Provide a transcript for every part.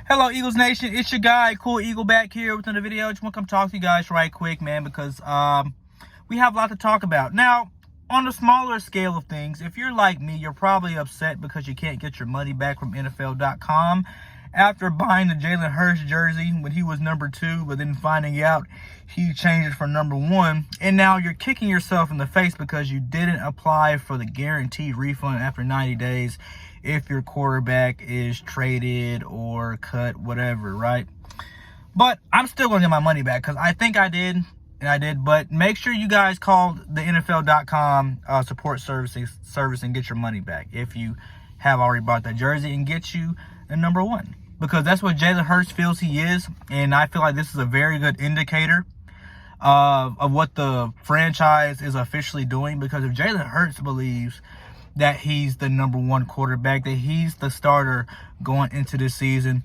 Hello, Eagles Nation. It's your guy, Cool Eagle, back here with another video. Just want to come talk to you guys right quick, man, because we have a lot to talk about. Now, on the smaller scale of things, if you're like me, you're probably upset because you can't get your money back from NFL.com after buying the Jalen Hurts jersey when he was number 2, but then finding out he changed it for number 1. And now you're kicking yourself in the face because you didn't apply for the guaranteed refund after 90 days if your quarterback is traded or cut, whatever, right? But I'm still going to get my money back because I think I did, and I did. But make sure you guys call the NFL.com support service and get your money back if you have already bought that jersey, and get you a number 1. Because that's what Jalen Hurts feels he is, and I feel like this is a very good indicator of what the franchise is officially doing. Because if Jalen Hurts believes that he's the number 1 quarterback, that he's the starter going into this season,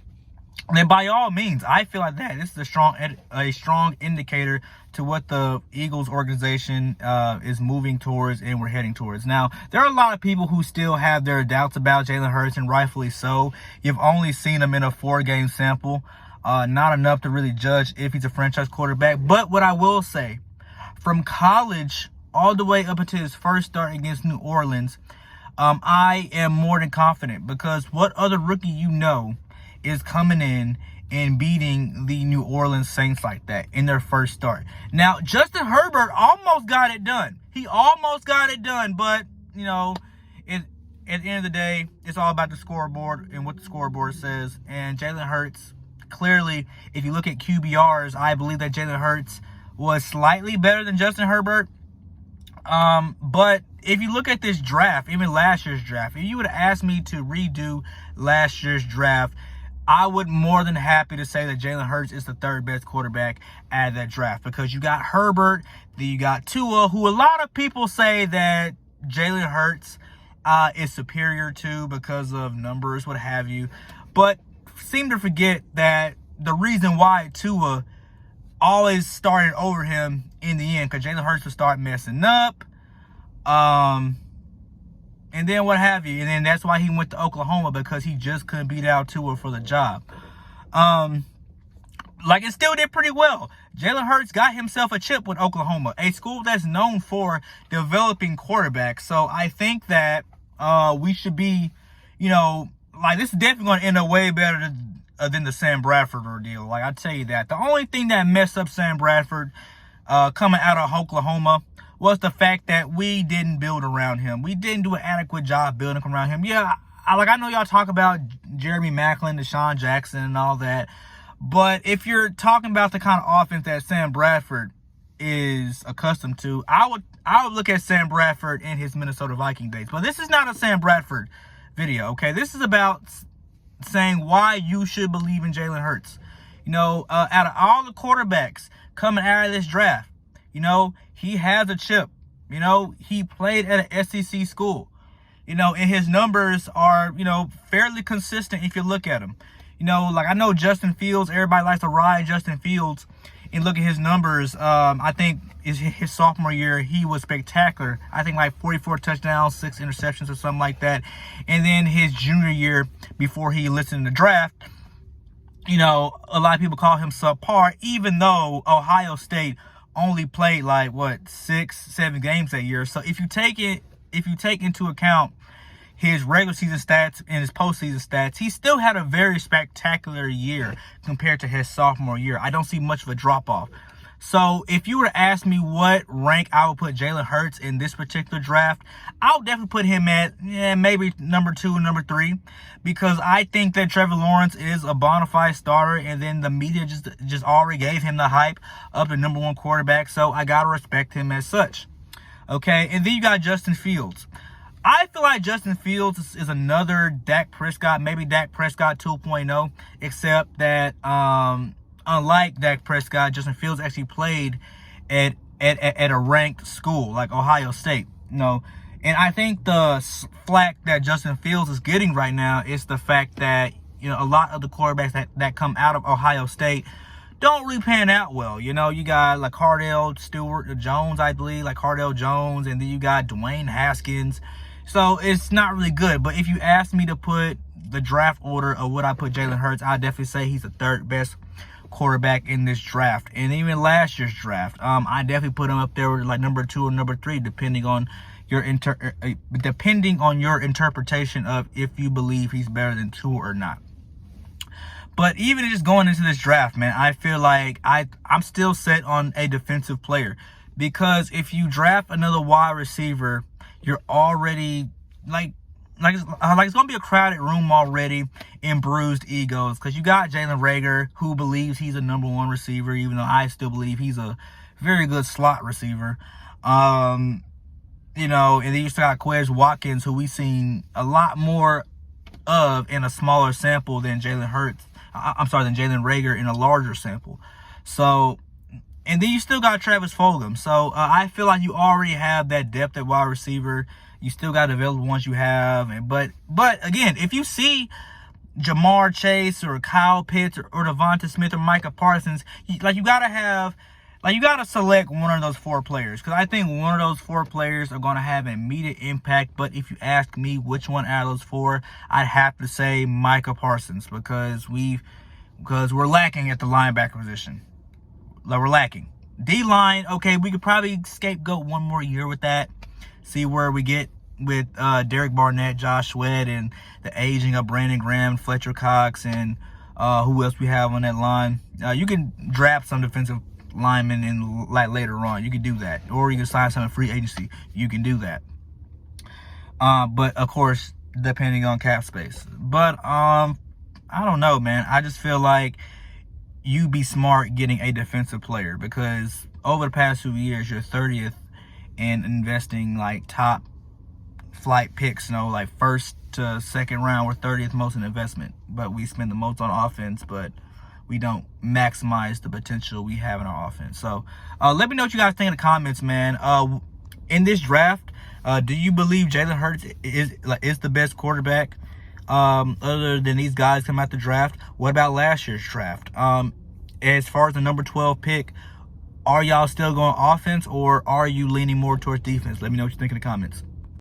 then by all means, I feel like that this is a strong indicator to what the Eagles organization is moving towards and we're heading towards. Now, there are a lot of people who still have their doubts about Jalen Hurts, and rightfully so. You've only seen him in a 4-game sample, not enough to really judge if he's a franchise quarterback. But what I will say, from college all the way up until his first start against New Orleans, I am more than confident, because what other rookie is coming in and beating the New Orleans Saints like that in their first start? Now, Justin Herbert almost got it done. He almost got it done, but, at the end of the day, it's all about the scoreboard and what the scoreboard says. And Jalen Hurts, clearly, if you look at QBRs, I believe that Jalen Hurts was slightly better than Justin Herbert. But if you look at this draft, even last year's draft, if you would have asked me to redo last year's draft, I would more than happy to say that Jalen Hurts is the 3rd best quarterback out of that draft, because you got Herbert, then you got Tua, who a lot of people say that Jalen Hurts is superior to because of numbers, what have you, but seem to forget that the reason why Tua always started over him in the end, because Jalen Hurts would start messing up, and then what have you. And then that's why he went to Oklahoma, because he just couldn't beat out Tua for the job. It still did pretty well. Jalen Hurts got himself a chip with Oklahoma, a school that's known for developing quarterbacks. So I think that we should be, this is definitely going to end up way better than the Sam Bradford ordeal. I tell you that. The only thing that messed up Sam Bradford coming out of Oklahoma was the fact that we didn't build around him. We didn't do an adequate job building around him. Yeah, I know y'all talk about Jeremy Maclin, Deshaun Jackson, and all that, but if you're talking about the kind of offense that Sam Bradford is accustomed to, I would look at Sam Bradford in his Minnesota Viking days. But this is not a Sam Bradford video, okay? This is about saying why you should believe in Jalen Hurts. Out of all the quarterbacks coming out of this draft, he has a chip. He played at an SEC school. And his numbers are, fairly consistent if you look at them. I know Justin Fields, everybody likes to ride Justin Fields and look at his numbers. I think his sophomore year, he was spectacular. I think 44 touchdowns, 6 interceptions or something like that. And then his junior year, before he enlisted in the draft, a lot of people call him subpar, even though Ohio State only played 6-7 games that year. So if you take into account his regular season stats and his postseason stats, he still had a very spectacular year compared to his sophomore year. I don't see much of a drop off. So if you were to ask me what rank I would put Jalen Hurts in this particular draft, I would definitely put him at maybe number 2, number 3, because I think that Trevor Lawrence is a bona fide starter, and then the media just already gave him the hype of the number 1 quarterback, so I gotta respect him as such. Okay, and then you got Justin Fields. I feel like Justin Fields is another Dak Prescott, maybe Dak Prescott 2.0, except that unlike Dak Prescott, Justin Fields actually played at a ranked school like Ohio State. And I think the flack that Justin Fields is getting right now is the fact that, a lot of the quarterbacks that come out of Ohio State don't really pan out well. You got Cardale Stewart Jones, I believe, Cardale Jones, and then you got Dwayne Haskins. So it's not really good. But if you ask me to put the draft order of what I put Jalen Hurts, I definitely say he's the third best quarterback in this draft, and even last year's draft. I definitely put him up there with like number 2 or number 3, depending on your interpretation of if you believe he's better than 2 or not. But even just going into this draft, man, I feel like I'm still set on a defensive player, because if you draft another wide receiver, you're already it's gonna be a crowded room already in bruised egos, because you got Jalen Reagor, who believes he's a number 1 receiver, even though I still believe he's a very good slot receiver. And then you still got Quez Watkins, who we've seen a lot more of in a smaller sample than Jalen Reagor in a larger sample. So, and then you still got Travis Fulgham. So I feel like you already have that depth at wide receiver. You still got available ones you have, but again, if you see Jamar Chase or Kyle Pitts or Devonta Smith or Micah Parsons, you gotta select one of those 4 players, because I think one of those 4 players are gonna have an immediate impact. But if you ask me which one out of those 4, I'd have to say Micah Parsons, because we're lacking at the linebacker position. We're lacking. D-line, okay, we could probably scapegoat one more year with that. See where we get with Derek Barnett, Josh Sweat, and the aging of Brandon Graham, Fletcher Cox, and who else we have on that line. You can draft some defensive linemen in later on. You can do that, or you can sign some in free agency. You can do that. But of course, depending on cap space. But I don't know, man. I just feel like you be smart getting a defensive player, because over the past 2 years, you're 30th in investing like top flight picks, like first to second round. We're 30th most in investment, but we spend the most on offense, but we don't maximize the potential we have in our offense. So let me know what you guys think in the comments, man. In this draft, do you believe Jalen Hurts is the best quarterback other than these guys come out the draft? What about last year's draft? As far as the number 12 pick, are y'all still going offense, or are you leaning more towards defense? Let me know what you think in the comments.